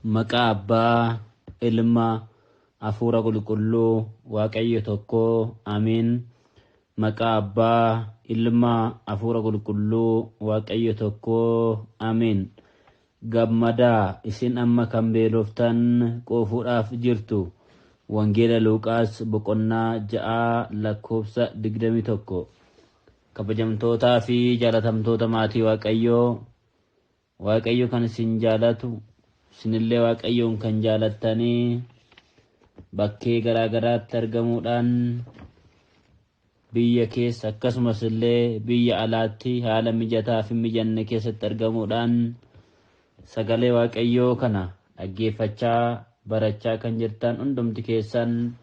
Maqaa Abbaa, Ilma, Hafuura Qulqulluu, Waaqayyo tokko. Amiin. Maqaa Abbaa, Ilma, Hafuura Qulqulluu, Waaqayyo tokko. Amiin. Gammadaa isin amma kan beeloftan quufuudhaaf jirtu. Wangeela Luuqaas boqonnaa 6 lakkoofsa 21. Kabajamtootaa fi jaalatamtoota maatii Waaqayyoo, Waaqayyo kan isin jaalatu, isinillee Waaqayyoon kan jaalattanii bakkee garaagaraatti argamuudhaan biyya keessa akkasumas illee biyya alaatti haala mijataa fi mijanne keessatti argamuudhaan sagalee Waaqayyoo kana dhaggeeffachaa barachaa kan jirtan hundumti keessan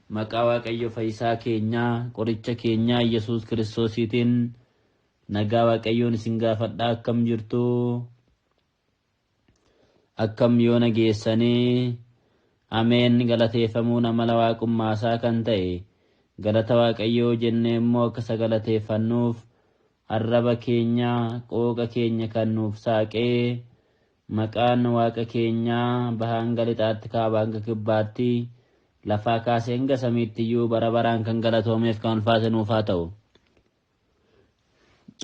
maqaa Waaqayyo Fayyisaa keenyaa, qoricha keenyaa Yesuus Kiristoosiitiin nagaa Waaqayyoon isin gaafadhaa. Akkam jirtu? Akkam yoo nageessanii? Ameen. Galateeffamuun amala waaqummaasaa kan ta'e galata Waaqayyoo jennee immoo akka sagalateeffannuuf arraba keenya, qooqa keenya kan nuuf saaqee maqaan Waaqa keenyaa bahaan galixaatti kaabaa hanga kibbaatti lafaa kaasee hanga samiitti bara baraan kan galatoomeef kan ulfaate nuuf haa ta'u.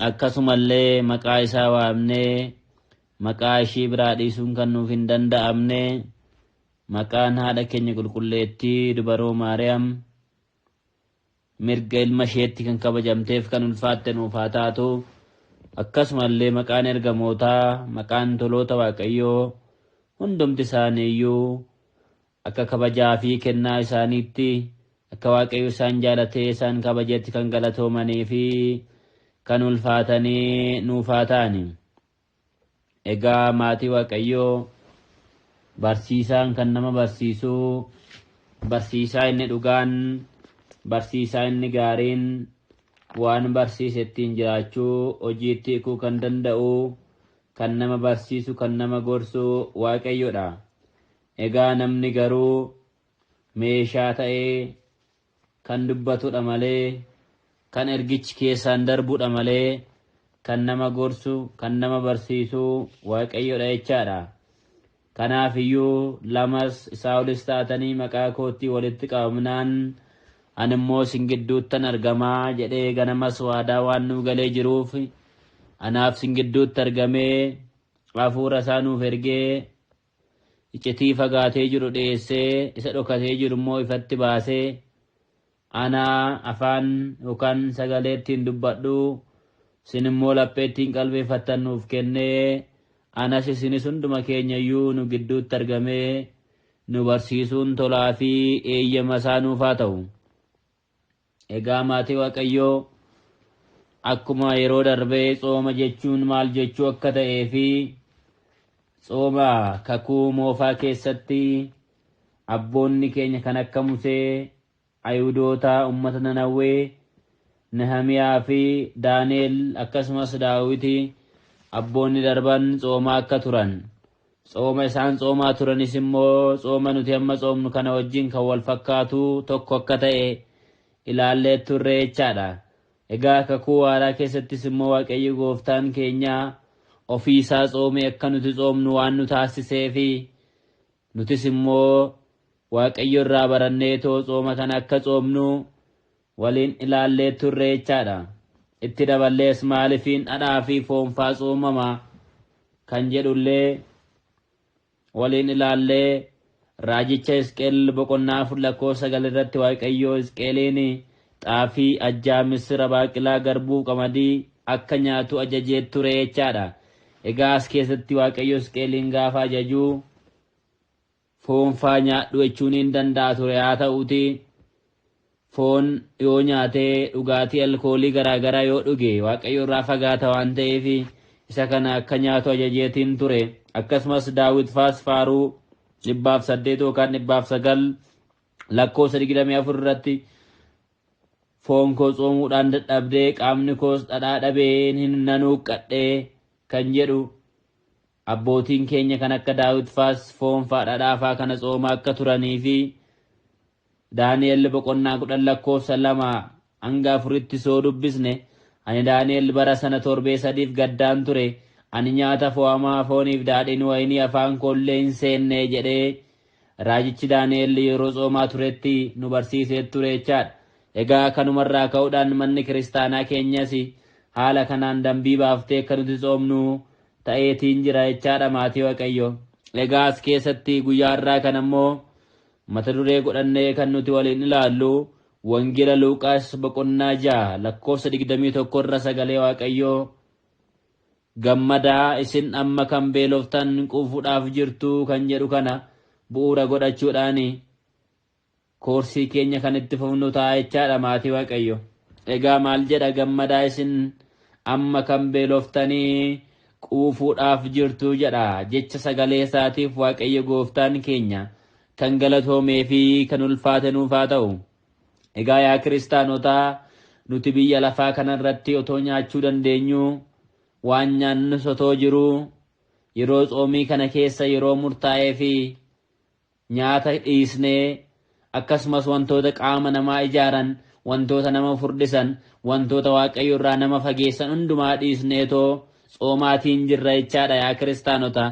Akkasumallee maqaa isaa waamnee maqaa ishii biraa dhiisuun kan nuuf hin danda'amne maqaan haadha keenya qulqulleettii dubaroo Maariyaam mirga ilma isheetti kan kabajamteef kan ulfaatte nuuf haa taatu. Akkasumallee maqaan ergamootaa, maqaan toloota Waaqayyoo hundumti isaaniiyyuu akka kabajaa fi kennaa isaaniitti akka Waaqayyo isaan jaalatee isaan kabajeetti kan galatoomanii fi kan ulfaatanii nuuf haa ta'ani. Egaa maatii Waaqayyoo, barsiisaan kan nama barsiisuu, barsiisaa inni dhugaan, barsiisaa inni gaariin waan barsiise ittiin jiraachuu hojiitti hiikuu kan danda'u, kan nama barsiisu, kan nama gorsu Waaqayyodha. Egaa namni garuu meeshaa ta'ee kan dubbatudha malee, kan ergichi keessaan darbudha malee, kan nama gorsu, kan nama barsiisu Waaqayyodha jechaadha. Kanaaf iyyuu lamas isaa olis taatanii maqaa kootti walitti qabamnaan ani immoo isin gidduuttan argamaa jedhee ganamas waadaa waan nuuf galee jiruuf anaaf isin gidduutti argamee hafuura isaa nuuf ergee iccitii fagaatee jiru dhiyeessee isa dhokatee jiru immoo ifatti baasee ana afaan yookaan sagalee ittiin dubbadhu isin immoo laphee ittiin qalbeeffattan nuuf kennee anas isinis hunduma keenyayyuu nu gidduutti argamee nu barsiisuun tolaa fi eeyyama isaa nuuf haa ta'u. Egaa maatii Waaqayyoo akkuma yeroo darbee tsooma jechuun maal jechuu akka ta'ee fi tsooma kakuu moofaa keessatti abboonni keenya kan akka Musee, Ayuudoota, uummata Nanawwee, Nehemiyaa fi Daaneel akkasumas Daawiti abboonni darban tsoomaa akka turan. Tsooma isaan tsoomaa turanis immoo tsooma nuti amma tsoomnu kana wajjin kan wal fakkaatu tokko akka ta'e ilaallee turre jechaadha. Egaa kakuu haaraa keessattis immoo Waaqayyo gooftaan keenya ofii isaa tsoomee akka nuti tsoomnu waan nu taasisee fi nutis immoo Waaqayyo irraa barannee tsooma kana akka tsoomnu waliin ilaallee turre jechaadha. Itti daballees maalifiin dhadhaa fi foonfaa tsoomama kan jedhullee waliin ilaallee raajicha Hisqeel boqonnaa 4:9 irratti Waaqayyo Hisqeeliin xaafii, ajjaa, misira, baaqilaa, garbuu, qamadii akka nyaatu ajajee ture jechaadha. Egaa as keessatti Waaqayyo Hisqeeliin gaafa ajajuu foonfaa nyaadhu jechuun hin danda'a ture. Haa ta'uuti foon yoo nyaatee dhugaatii alkoolii garaagaraa yoo dhuge Waaqayyo irraa fagaata waan ta'eef isa kana akka nyaatu ajajeetiin ture. Akkasumas Daawit faas faaruu 108 yookaan 109 lakkoofsa 24 irratti foon koo tsoomuudhaan dadhabdee qaamni koos dhadhaa dhabee hin nanuuqqadhee kan jedhu abbootiin keenya kan akka Daawit faas foonfaa dhadhaafaa kana tsoomaa akka turanii fi Daani'el boqonnaa 10 lakkoofsa 2 hanga 4tti soo dubbisne ani Daani'el bara sana torbee 3 gaddaan ture ani nyaata fo'amaa fooniif daadhiin wayinii afaan koollee hin seenne jedhee raajichi Daani'el yeroo tsoomaa turetti nu barsiisee ture jechaadha. Egaa kanumarraa ka'uudhaan manni kiristaanaa keenyas haala kanaan dambii baaftee akka nuti tsoomnu ta'eetiin jira jechaadha maatii Waaqayyo. Egaa as keessatti guyyaa irraa kan ammoo mata duree godhannee kan nuti waliin ilaallu Wangeela Luuqaas boqonnaa 6 lakkoofsa 21 irra sagalee Waaqayyoo gammadaa isin amma kan beeloftan quufuudhaaf jirtu kan jedhu kana bu'uura godhachuudhaan koorsii keenya kan itti fufnu ta'a jechaadha maatii Waaqayyo. Egaa maal jedha gammadaa isin amma kan beeloftanii quufuudhaaf jirtu jedha jecha sagalee isaatiif Waaqayyo gooftaan keenya kan galatoomee fi kan ulfaate nuuf haa ta'u. Egaa yaa kiristaanotaa nuti biyya lafaa kanarratti otoo nyaachuu dandeenyu waan nyaannus otoo jiru yeroo tsoomii kana keessa yeroo murtaa'ee fi nyaata dhiisnee akkasumas wantoota qaama namaa ijaaran wantoota nama furdisan wantoota Waaqayyo irraa nama fageessan hundumaa dhiisneetoo tsoomaatiin jirra jechaadha yaa kiristaanota.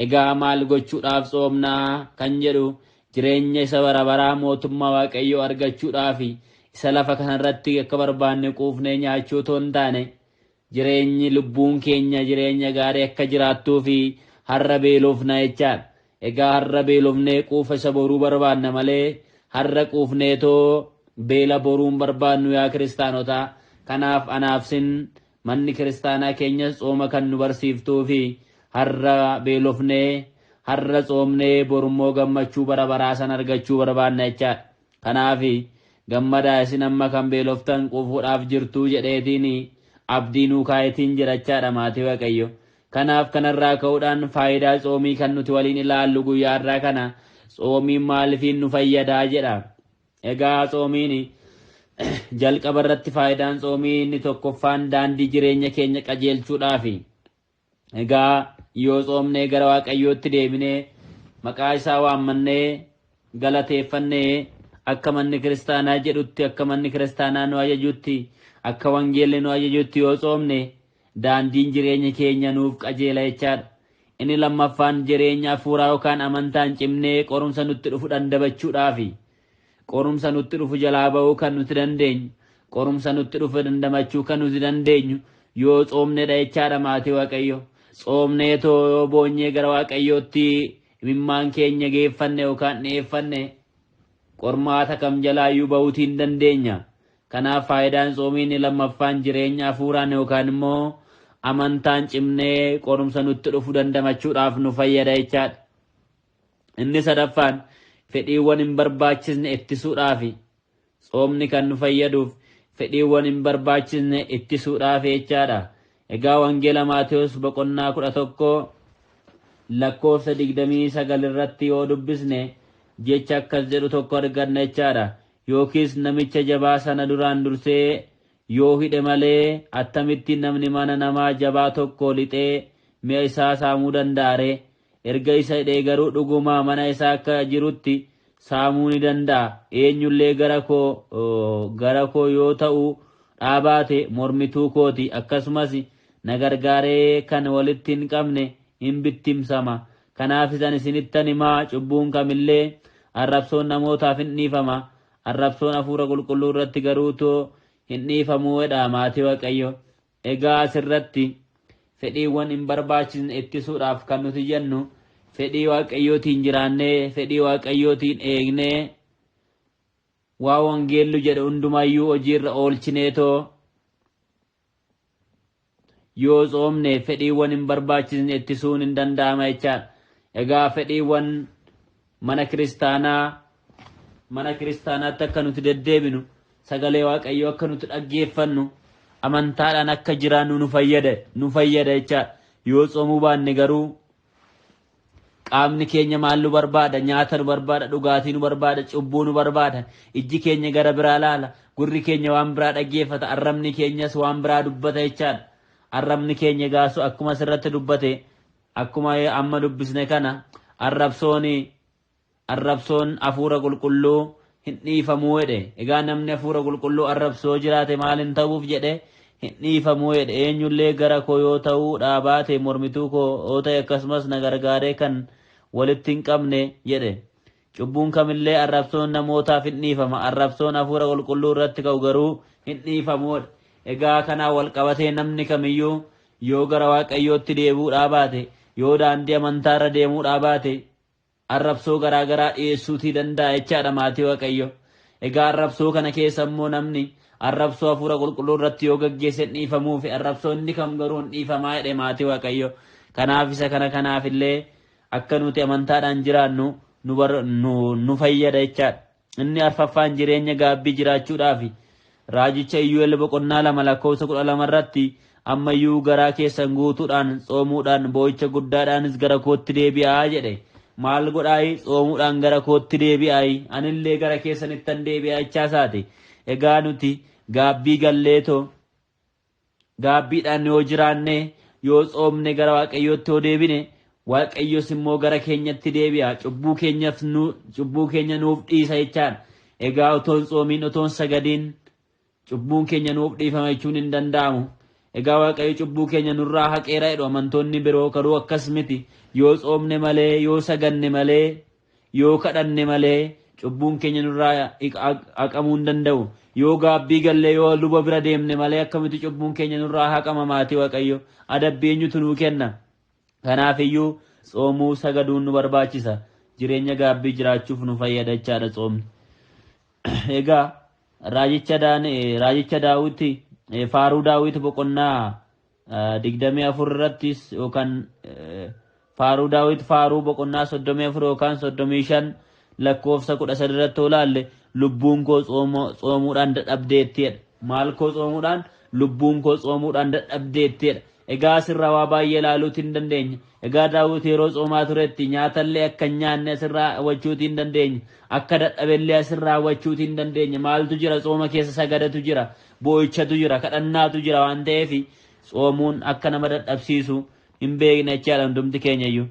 Egaa maal gochuudhaaf tsoomnaa kan jedhu jireenya isa bara baraa mootummaa Waaqayyoo argachuudhaaf isa lafa kanarratti akka barbaanne quufnee nyaachuu otoo hin taane jireenyi lubbuun keenya jireenya gaarii akka jiraattuu fi har'a beelofna jechaadha. Egaa har'a beelofnee quufa isa boruu barbaanna malee har'a quufneetoo beela boruun barbaannu yaa kiristaanota. Kanaaf anaafsin manni kiristaanaa keenyas tsooma kan nu barsiiftuu fi har'a beelofnee har'a tsoomnee borummoo gammachuu bara baraa san argachuu barbaanna jechaadha. Kanaaf gammadaa isin amma kan beeloftan quufuudhaaf jirtuu jedheetiin abdii nuu kaayetiin jira jechaadha maatii Waaqayyo. Kanaaf kanarraa ka'uudhaan faayidaa tsoomii kan nuti waliin ilaallu guyyaa irraa kana tsoomiin maalifiin nu fayyadaa jedha. Egaa tsoomiin jalqaba irratti faayidaan tsoomii inni tokkoffaan daandii jireenya keenya qajeelchuudhaafi. Egaa yoo tsoomnee gara Waaqayyootti deebinee maqaa isaa waammannee galateeffannee akka manni kiristaanaa jedhutti akka manni kiristaanaa nu ajajutti akka wangeelli nu ajajutti yoo tsoomne daandiin jireenya keenya nuuf qajeela jechaadha. Inni lammaffaan jireenya hafuuraa yookaan amantaan cimnee qorumsa nutti dhufu dandabachuudhaafi. Qorumsa nutti dhufu jalaa ba'uu kan nuti dandeenyu qorumsa nutti dhufu dandamachuu kan nuti dandeenyu yoo tsoomnedha jechaadha maatii Waaqayyo. Tsoomneetoo yoo boonyee gara Waaqayyootti imimmaan keenya geeffanne yookaan dhi'eeffanne qormaata kam jalaayyuu ba'uutiin dandeenya. Kanaaf faayidaan tsoomii inni lammaffaan jireenya hafuuraan yookaan immoo amantaan cimnee qorumsa nutti dhufu dandamachuudhaaf nu fayyada jechaadha. Inni sadaffaan fedhiiwwan hin barbaachisne ittisuudhaafi. Tsoomni kan nu fayyaduuf fedhiiwwan hin barbaachisne ittisuudhaaf jechaadha. Egaa wangeela Maatewos boqonnaa 11 lakkoofsa 29 irratti yoo dubbisne jecha akkas jedhu tokko arganna jechaadha. Yookiis namicha jabaa sana duraan dursee yoo hidhe malee attamitti namni mana namaa jabaa tokko lixee mi'a isaa saamuu danda'are. Erga isa hidhee garuu dhugumaa mana isaa akka jirutti saamuu ni danda'a. Eenyullee gara koo yoo ta'u dhaabaate mormituu kooti. Akkasumas na gargaaree kan walitti hin qabne hin bittimsama. Kanaaf isan isinittan himaa cubbuun kamillee arrabsoon namootaaf hin dhiifama. Arrabsoon hafuura qulqulluu irratti garuutoo hin dhiifamuudha maatii Waaqayyo. Egaa asirratti fedhiiwwan hin barbaachisne ittisuudhaaf kan nuti jennu fedhii Waaqayyootiin jiraannee fedhii Waaqayyootiin eegnee waa wangeellu jedhu hundumayyuu hojiirra oolchineetoo yoo tsoomne fedhiiwwan hin barbaachisne ittisuun hin danda'ama jechaadha. Egaa fedhiiwwan mana kiristaanaatti akka nuti deddeebinu sagalee Waaqayyoo akka nuti dhaggeeffannu amantaadhaan akka jiraannu nu fayyada jechaadha. Yoo tsoomuu baanne garuu qaamni keenya maal nu barbaada? Nyaata nu barbaada, dhugaatii nu barbaada, cubbuu nu barbaada. Ijji keenya gara biraa laala, gurri keenya waan biraa dhaggeeffata, arrabni keenyas waan biraa dubbata jechaadha. Arrabni keenya gaasu akkuma asirratti dubbate akkuma amma dubbisne kana arrabsoon hafuura qulqulluu hin dhiifamuu jedhe. Egaa namni hafuura qulqulluu arrabsoo jiraate maal hin ta'uuf jedhe dhiifamuu jedhe eenyullee gara koo yoo ta'uu dhaabaate mormituu koo yoo ta'e akkasumas na gargaaree kan walitti hin qabne jedhe cubbuun kamillee arrabsoon namootaaf hin dhiifama arrabsoon hafuura qulqulluu irratti ka'u garuu hin dhiifamuudha egaa kanaa wal qabatee namni kamiyyuu yoo gara waaqayyootti deebi'uu dhaabaate yoo daandii amantaarra deemuu dhaabaate arrabsoo garaagaraa dhiyeessuutii danda'a jechaadha maatii waaqayyo egaa arrabsoo kana keessa immoo namni arrabsoo hafuura qulqulluu irratti yoo gaggeesse dhiifamuu fi arrabsoo inni kam garuu hin dhiifamaa jedhe maatii waaqayyo kanaaf isa kanaaf illee akka nuti amantaadhaan jiraannu nu fayyada jechaadha inni arfaffaan jireenya gaabbii jiraachuudhaaf raajicha Iyyoo'el boqonnaa 2:12 irratti ammayyuu garaa keessan guutuudhaan xoomuudhaan boo'icha guddaadhaanis gara kootti deebi'aa jedhe maal godhaayi xoomuudhaan gara kootti deebi'aayi anillee gara keessanittan deebi'aa jechaasaati egaa nuti gaabbii galleetoo gaabbiidhaan yoo jiraanne yoo xoomne gara waaqayyootti yoo deebine waaqayyos immoo gara keenyatti deebi'a cubbuu keenya nuuf dhiisa jechaan egaa otoon xoomiin otoon sagadiin cubbuun keenya nuuf dhiifama jechuun hin danda'amu egaa waaqayyo cubbuu keenya nurraa haqeera jedhu amantoonni biroo garuu akkas miti yoo xoomne malee yoo saganne malee yoo kadhanne malee cubbuun keenya nurraa haqamuu hin danda'u yoo gaabbii gallee yoo luba bira deemne malee akkamitti cubbuun keenya nurraa haqama maatii waaqayyo adabbii eenyutu nuu kenna kanaafiyyuu xoomuu sagaduun nu barbaachisa jireenya gaabbii jiraachuuf nu fayyada jechaadha xoomni egaa raajicha daawiti faaruu daawiti boqonnaa 24 irrattis yookaan faaruu daawiti faaruu boqonnaa 34 yookaan 35 lakkoofsa 13 irratti olaalle lubbuun koo xoomuudhaan dadhabdeettiidha maal koo xoomuudhaan lubbuun koo xoomuudhaan dadhabdeettiidha egaa asirraa waa baay'ee ilaaluuti hin dandeenya egaa daawit yeroo xoomaa turetti nyaatallee akka hin nyaanne asirraa hawwachuuti hin dandeenya akka dadhabellee asirraa hawwachuuti hin dandeenya maaltu jira xooma keessa sagadatu jira boo'ichatu jira kadhannaatu jira waan ta'eef xoomuun akka nama dadhabsiisu hin beekne jechaadha hundumti keenyayyuu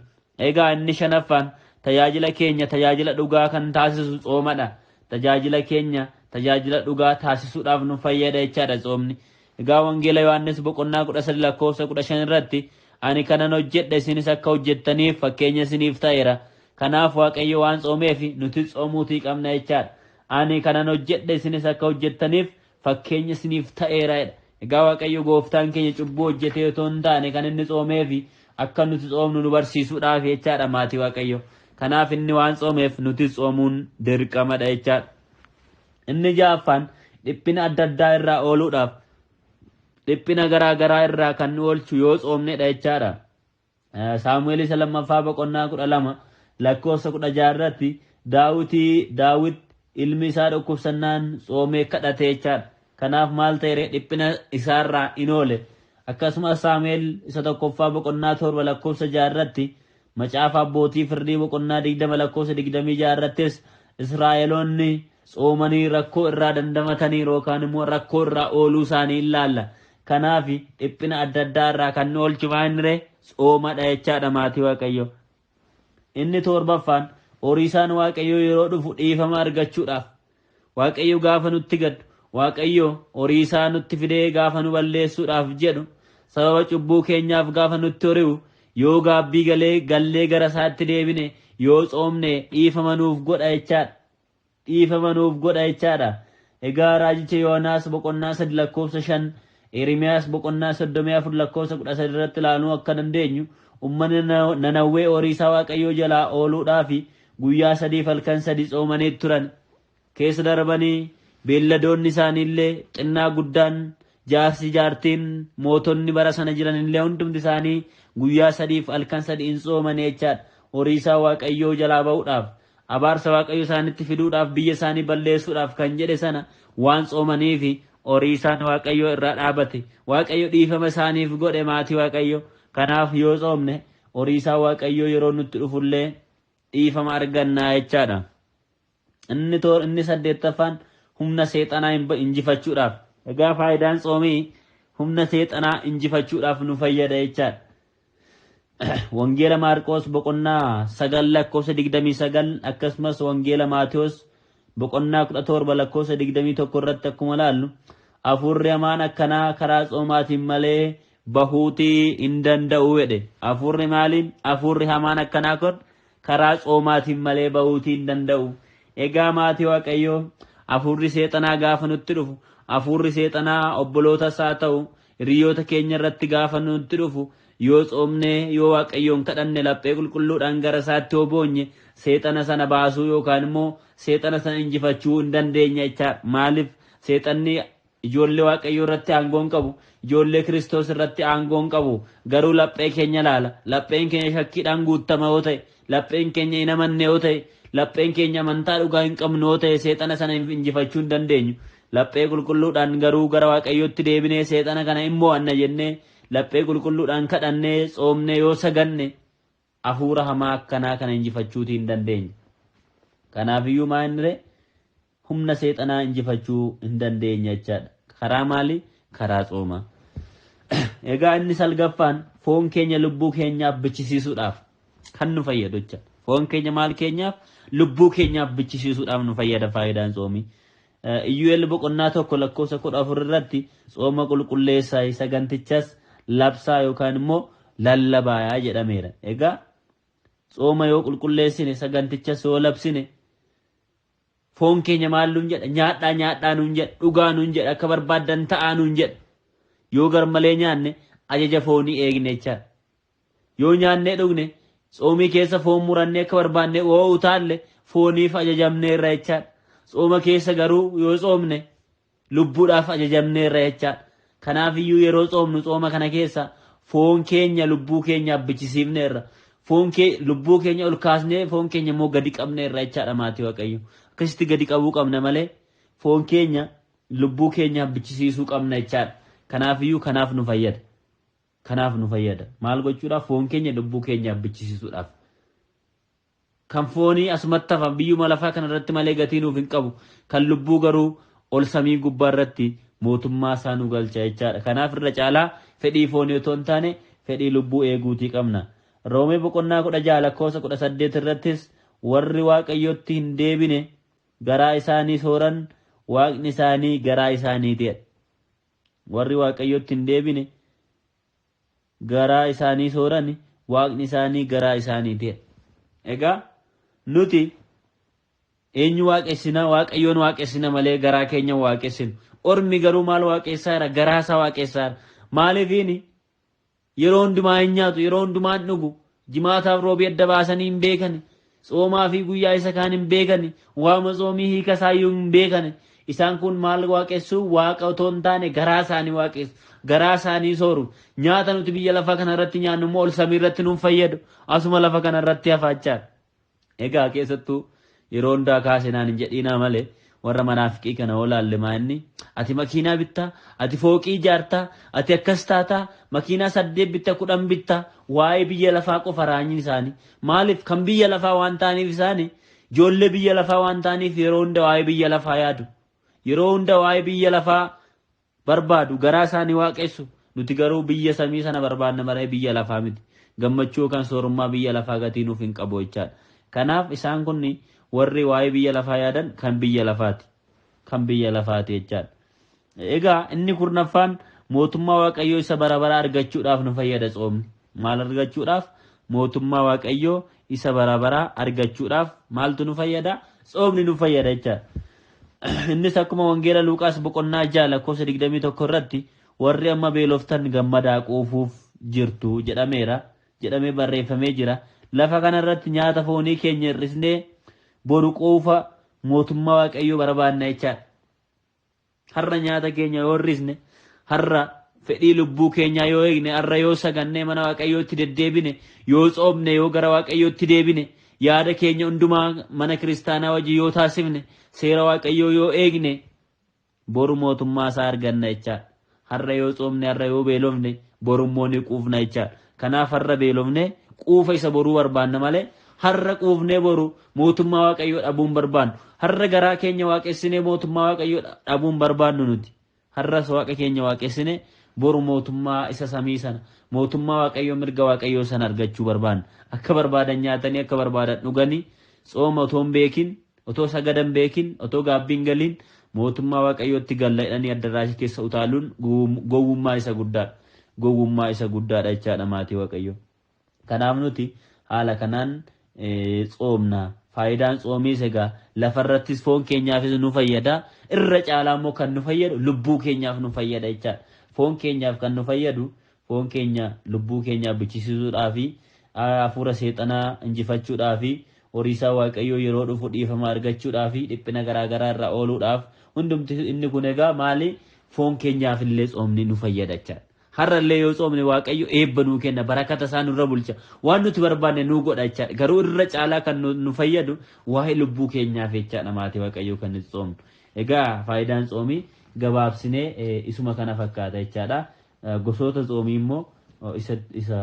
egaa inni shanaffaan tajaajila keenya tajaajila dhugaa kan taasisu xoomadha tajaajila keenya tajaajila dhugaa taasisuudhaaf nu fayyada jechaadha xoomni egaa wangeela Yohaannis boqonnaa 13 lakkoofsa 15 irratti ani kanan hojjedhe isinis akka hojjettaniif fakkeenya isiniif ta'eera kanaaf waaqayyo waan xoomeef nuti xoomuutii qabna jechaadha ani kanan hojjedhe isinis akka hojjettaniif fakkeenya isiniif ta'eera egaa waaqayyo gooftaan keenya cubbuu hojjetee otoo hin taane kan inni xoomeef akka nuti xoomnu nu barsiisuudhaaf jechaadha maatii waaqayyo kanaaf inni waan xoomeef nuti xoomuun dirqamadha jechaadha inni ja'affaan dhiphina adda addaa irraa ooluudhaaf dhiphina garaa irraa kan nu oolchu yoo xoomnedha jechaadha saamu'eel isa lammaffaa boqonnaa 12 lakkoofsa 16 irratti daawit ilmi isaa dhukkubsannaan xoomee kadhate jechaadha kanaaf maal ta'e dhiphina isaarraa in oole akkasumas saamu'eel isa tokkoffaa boqonnaa 7 lakkoofsa 6 irratti macaafa abbootii firdii boqonnaa 20 lakkoofsa 26 irrattis israa'eloonni xoomanii rakkoo irraa dandamatanii yookaan immoo rakkoo irraa ooluu isaanii ilaalla kanaaf dhiphina adda addaa irraa kan nu oolchu maanire xoomadha jechaadha maatii waaqayyo inni torbaffaan horiisaan waaqayyo yeroo dhufu dhiifama argachuudhaaf waaqayyo gaafa nutti gaddu waaqayyo horiisaa nutti fidee gaafa nu balleessuudhaaf jedhu sababa cubbuu keenyaaf gaafa nutti hori'u yoo gaabbii gallee gara isaatti deebine yoo xoomne dhiifama nuuf godha jechaadha egaa raajicha Yoonaas boqonnaa 3 lakkoofsa 5 Ermiyaas boqonnaa 34 lakkoofsa 13 irratti ilaaluu akka dandeenyu ummanni Nanawwee horiisaa waaqayyoo jalaa ooluudhaaf guyyaa 3 halkan 3 xoomanii turan keessa darbanii beelladoonni isaaniillee xinnaa guddaan jaarsi jaartiin mootonni bara sana jiranillee hundumti isaanii guyyaa 3 halkan 3 hin xoomanii jechaadha horiisaa waaqayyoo jalaa ba'uudhaaf abaarsa waaqayyo isaanitti fiduudhaaf biyya isaanii balleessuudhaaf kan jedhe sana waan xoomaniif horiisaan waaqayyo irraa dhaabate waaqayyo dhiifama isaaniif godhe maatii waaqayyo kanaaf yoo xoomne horiisaa waaqayyo yeroo nutti dhufullee dhiifama argannaa jechaadha inni 8ffaan humna seexanaa injifachuudhaaf egaa faayidaan xoomii humna seexanaa injifachuudhaaf nu fayyada jechaadha wangeela Maarqos boqonnaa 9 lakkoofsa 29 akkasumas wangeela Maatiyos boqonnaa 17 lakkoofsa 21 irratti akkuma ilaallu afurri hamaan akkanaa karaa xoomaatiin malee bahuutii hin danda'u jedhe. Afurri maaliin? Afurri hamaan akkanaa kun karaa xoomaatiin malee bahuutii hin danda'u. Egaa maatii Waaqayyoo afurri seexanaa gaafa nutti dhufu, afurri seexanaa obbolootas haa ta'u hiriyoota keenya irratti gaafa nutti dhufu, yoo xoomne yoo Waaqayyoon kadhanne laphee qulqulluudhaan gara isaatti yoo boonye seexana sana baasuu yookaan immoo seexana sana injifachuu hin dandeenya jecha. Maaliif? Seexanni ijoollee Waaqayyoo irratti aangoo qabu, ijoollee Kiristoos irratti aangoo qabu. Garuu laphee keenya laala. Lapheen keenya shakkiidhaan guutama yoo ta'e, lapheen keenya hin amanne yoo ta'e, lapheen keenya amantaa dhugaa hin qabnu yoo ta'e seexana sana injifachuu hin dandeenyu. Laphee qulqulluudhaan garuu gara Waaqayyootti deebinee seexana kana hin mo'anna jennee laphee qulqulluudhaan kadhannee xoomnee yoo saganne hafuura hamaa akkanaa kana injifachuutii hin dandeenyu. Kanaafiyyuu maal humna seexanaa injifachuu hin dandeenya jechaadha. Karaa maali? Karaa xoomaa. Egaa inni salgaffaan foon keenya lubbuu keenyaaf bichisiisuudhaaf kan nu fayyadu jechaadha. Foon keenya maal keenyaaf? Lubbuu keenyaaf bichisiisuudhaaf nu fayyada faayidaan xoomii. Iyyu'eel boqonnaa 1:14 irratti xooma qulqulleessaa sagantichas labsaa yookaan immoo lallabaa jedhameera. Egaa xooma yoo qulqulleessine sagantichas yoo labsine foon keenya maal nuun jedha? Nyaadhaa nuun jedha, dhugaa nuun jedha, akka barbaaddan ta'aa nuun jedha. Yoo garmalee nyaanne ajaja foonii eegne jechaadha. Yoo nyaannee dhugne xoomii keessa foon murannee akka barbaanne yoo utaalle fooniif ajajamneerra jechaadha. Xooma keessa garuu yoo xoomne lubbuudhaaf ajajamneerra jechaadha. Kanaafiyyuu yeroo xoomnu xooma kana keessa foon keenya lubbuu keenyaaf bichisiifneerra. Lubbuu keenya ol kaasnee foon keenya immoo gadi qabneerra jechaadha maatii Waaqayyo. Akkasitti gadi qabuu qabna malee foon keenya lubbuu keenyaaf bichisiisuu qabna jechaadha. Kanaafiyyuu kanaaf nu fayyada. Kanaaf nu fayyada. Maal gochuudhaaf? Foon keenya lubbuu keenyaaf bichisiisuudhaaf. Kan foonii asumatti hafa biyyuma lafaa kanarratti malee gatii nuuf hin qabu. Kan lubbuu garuu ol samii gubbaa irratti mootummaa isaa nu galcha jechaadha. Kanaaf irra caalaa fedhii foonii otoo hin taane fedhii lubbuu eeguutii qabna. Roomee boqonnaa 16:18 irrattis warri Waaqayyotti hin deebine garaa isaanii sooran Waaqni isaanii garaa isaaniiti. Warri Waaqayyotti hin deebine garaa isaanii sooran Waaqni isaanii garaa isaaniiti. Egaa nuti eenyu waaqessina? Waaqayyoon waaqessina malee garaa keenya waaqessinu. Ormi garuu maal waaqessaa jira? Garaa isaa waaqessaa jira. Maaliifiini yeroo hundumaa hin nyaatu, yeroo hundumaa hin dhugu, jimaataaf roobii adda baasanii hin beekani, xoomaa fi guyyaa isa kaan hin beekani, waama xoomii hiika isaayyuu hin beekani. Isaan kun maal waaqessu? Waaqa otoo hin taane garaa isaanii waaqessu, garaa isaanii sooru. Nyaata nuti biyya lafaa kanarratti nyaannu immoo ol samii irratti nuun fayyadu, asuma lafa kanarratti hafaachaa. Egaa keessattuu yeroo hundaa kaasenaan hin jedhiinaa malee warra manaafiqii kana olaalle maanni ati makiinaa bittaa, ati fooqii ijaartaa, ati akkas taataa, makiinaa 8 bittaa 10 bittaa. Waa'ee biyya lafaa qofa raanyiin isaanii. Maaliif? Kan biyya lafaa waan ta'aniif isaanii ijoollee biyya lafaa waan ta'aniif yeroo hunda waa'ee biyya lafaa yaadu, yeroo hunda waa'ee biyya lafaa barbaadu, garaa isaanii waaqessu. Nuti garuu biyya samii sana barbaadna malee biyya lafaa miti. Gammachuu yookaan soorummaa biyya lafaa gatii nuuf hin qabu jechaadha. Kanaaf isaan kun warri waa'ee biyya lafaa yaadan kan biyya lafaati. Kan biyya lafaati jechaadha. Egaa inni kurnaffaan mootummaa Waaqayyoo isa bara bara argachuudhaaf nu fayyada xoomni. Maal argachuudhaaf? Mootummaa Waaqayyoo isa bara bara argachuudhaaf maaltu nu fayyada? Xoomni nu fayyada jechaadha. Innis akkuma wangeela Luuqaas boqonnaa 6:21 irratti warri amma beeloftan gammadaa quufuuf jirtu jedhamee barreeffamee jira. Lafa kanarratti nyaata foonii keenya hir'isnee boru quufa mootummaa Waaqayyoo barbaanna jechaadha. Har'a nyaata keenya yoo hir'isne, har'a fedhii lubbuu keenyaa yoo eegne, har'a yoo sagannee mana Waaqayyootti deddeebine, yoo xoomne, yoo gara Waaqayyootti deebine, yaada keenya hundumaa mana kiristaanaa wajjin yoo taasifne, seera Waaqayyoo yoo eegne, boru mootummaa isaa arganna jechaadha. Har'a yoo xoomne, har'a yoo beelofne, borummoo ni quufna jechaadha. Kanaaf har'a beelofne quufa isa boruu barbaanna malee har'a quufnee boru mootummaa Waaqayyoo dhabuun barbaannu. Har'a garaa keenya waaqessinee mootummaa Waaqayyoo dhabuun barbaannu nuti. Har'as waaqa keenya waaqessinee boru mootummaa isa samii sana, mootummaa Waaqayyoo mirga Waaqayyoo sana argachuu barbaanna. Akka barbaadan nyaatanii, akka barbaadan dhuganii, xooma otoo hin beekin otoo sagadan beekin otoo gaabbiin galiin mootummaa waaqayyootti galla jedhanii addaraashii keessa utaaluun gowwummaa isa guddaadha. Gowwummaa isa guddaadha jechaadha maatii waaqayyoo. Kanaaf nuti haala kanaan tsoomna. Faayidaan tsoomii egaa lafarrattis foon keenyaafis nu fayyada. Irra caalaa immoo kan nu fayyadu lubbuu keenyaaf nu fayyada jechaadha. Foon keenyaaf kan nu fayyadu foon keenya lubbuu keenyaaf bichisiisuudhaafi hafuura seexanaa injifachuudhaafi horiisaa waaqayyoo yeroo dhufu dhiifama argachuudhaafi dhiphina garaagaraa irraa ooluudhaaf hundumti inni kun egaa maali foon keenyaaf illee tsoomni nu fayyada jechaadha. Har'allee yoo tsoomne waaqayyo eebba nuu kenna barakata isaa nurra bulcha waan nuti barbaanne nuu godha jechaadha. Garuu irra caalaa kan nu fayyadu waa'ee lubbuu keenyaaf jechaadha maatii waaqayyoo kan nuti tsoomnu. Egaa faayidaan tsoomii gabaabsinee isuma kana fakkaata jechaadha. Gosoota tsoomii immoo isa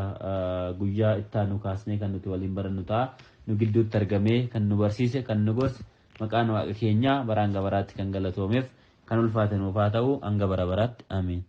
guyyaa ittaanu kaasnee kan nuti waliin barannu ta'a. Nu gidduutti argamee kan nu barsiise kan nu gorse maqaan waaqa keenyaa baraan gabaraatti kan galatoomeef kan ulfaate nuuf haa ta'u hanga bara baraatti. Ameen.